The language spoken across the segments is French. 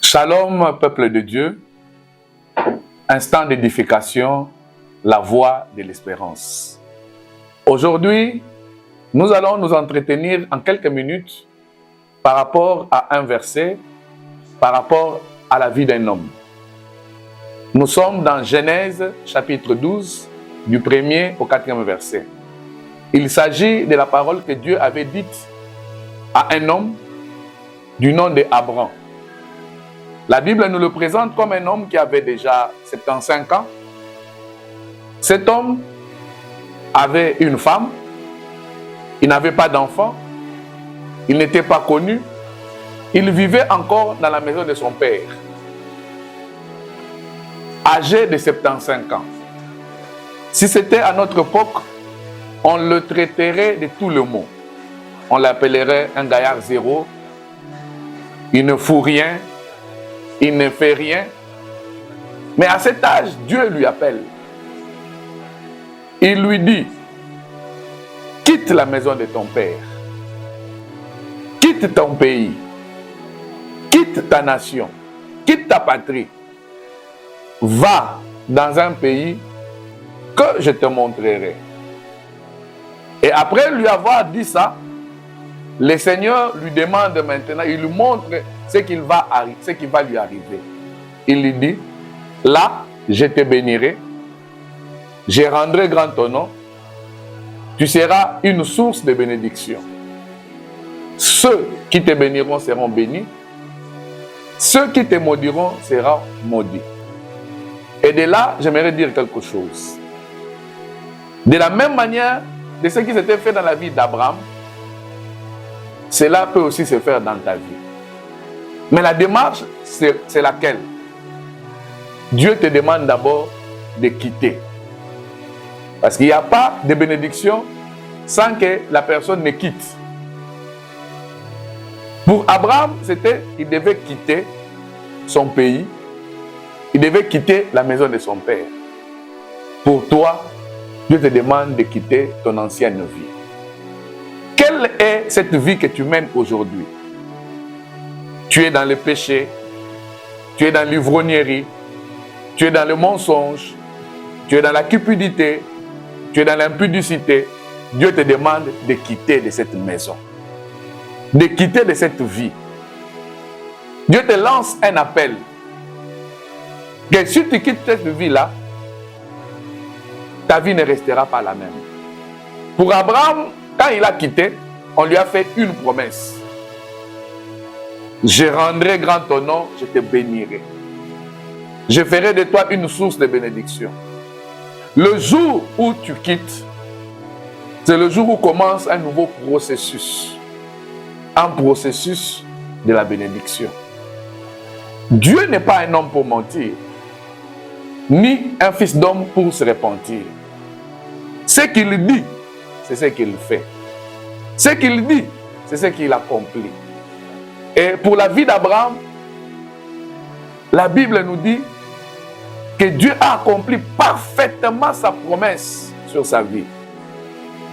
Shalom, peuple de Dieu, instant d'édification, la voie de l'espérance. Aujourd'hui, nous allons nous entretenir en quelques minutes par rapport à un verset, par rapport à la vie d'un homme. Nous sommes dans Genèse chapitre 12, du 1er au 4e verset. Il s'agit de la parole que Dieu avait dite à un homme du nom d'Abraham. La Bible nous le présente comme un homme qui avait déjà 75 ans. Cet homme avait une femme, il n'avait pas d'enfant, il n'était pas connu, il vivait encore dans la maison de son père. Âgé de 75 ans. Si c'était à notre époque, on le traiterait de tout le mot. On l'appellerait un gaillard zéro, il ne fout rien, il ne fait rien. Mais à cet âge, Dieu lui appelle. Il lui dit, quitte la maison de ton père, quitte ton pays, quitte ta nation, quitte ta patrie, va dans un pays que je te montrerai. Et après lui avoir dit ça, le Seigneur lui demande maintenant, il lui montre ce qui va lui arriver. Il lui dit, là, je te bénirai, je rendrai grand ton nom, tu seras une source de bénédiction. Ceux qui te béniront seront bénis, ceux qui te maudiront seront maudits. Et de là, j'aimerais dire quelque chose. De la même manière, de ce qui s'était fait dans la vie d'Abraham, cela peut aussi se faire dans ta vie. Mais la démarche, c'est laquelle? Dieu te demande d'abord de quitter. Parce qu'il n'y a pas de bénédiction sans que la personne ne quitte. Pour Abraham, il devait quitter son pays, il devait quitter la maison de son père. Pour toi, Dieu te demande de quitter ton ancienne vie. Quelle est cette vie que tu mènes aujourd'hui? Tu es dans le péché, tu es dans l'ivrognerie, tu es dans le mensonge, tu es dans la cupidité, tu es dans l'impudicité. Dieu te demande de quitter de cette maison, de quitter de cette vie. Dieu te lance un appel. Que si tu quittes cette vie-là, ta vie ne restera pas la même. Pour Abraham, quand il a quitté, on lui a fait une promesse. Je rendrai grand ton nom, je te bénirai. Je ferai de toi une source de bénédiction. Le jour où tu quittes, c'est le jour où commence un nouveau processus. Un processus de la bénédiction. Dieu n'est pas un homme pour mentir, ni un fils d'homme pour se repentir. Ce qu'il dit, c'est ce qu'il fait. Ce qu'il dit, c'est ce qu'il accomplit. Et pour la vie d'Abraham, la Bible nous dit que Dieu a accompli parfaitement sa promesse sur sa vie.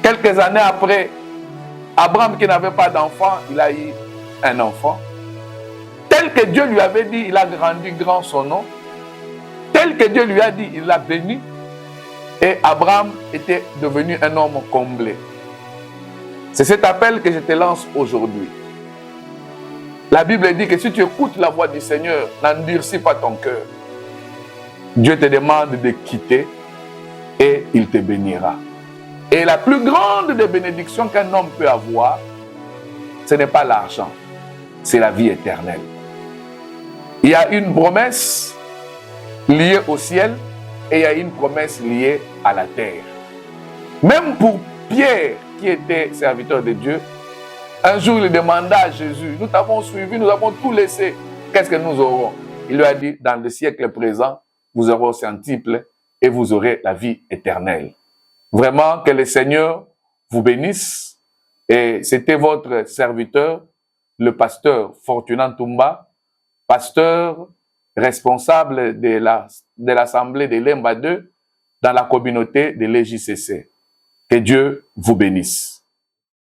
Quelques années après, Abraham qui n'avait pas d'enfant, il a eu un enfant. Tel que Dieu lui avait dit, il a grandi grand son nom. Tel que Dieu lui a dit, il l'a béni. Et Abraham était devenu un homme comblé. C'est cet appel que je te lance aujourd'hui. La Bible dit que si tu écoutes la voix du Seigneur, n'endurcis pas ton cœur. Dieu te demande de quitter et il te bénira. Et la plus grande des bénédictions qu'un homme peut avoir, ce n'est pas l'argent, c'est la vie éternelle. Il y a une promesse liée au ciel et il y a une promesse liée à la terre. Même pour Pierre, qui était serviteur de Dieu, un jour il demanda à Jésus, nous t'avons suivi, nous avons tout laissé, qu'est-ce que nous aurons? Il lui a dit, dans le siècle présent, vous aurez au centuple et vous aurez la vie éternelle. Vraiment, que le Seigneur vous bénisse. Et c'était votre serviteur, le pasteur Fortunat Toumba, pasteur responsable de l'assemblée de Lemba 2 dans la communauté de l'EJCC. Que Dieu vous bénisse.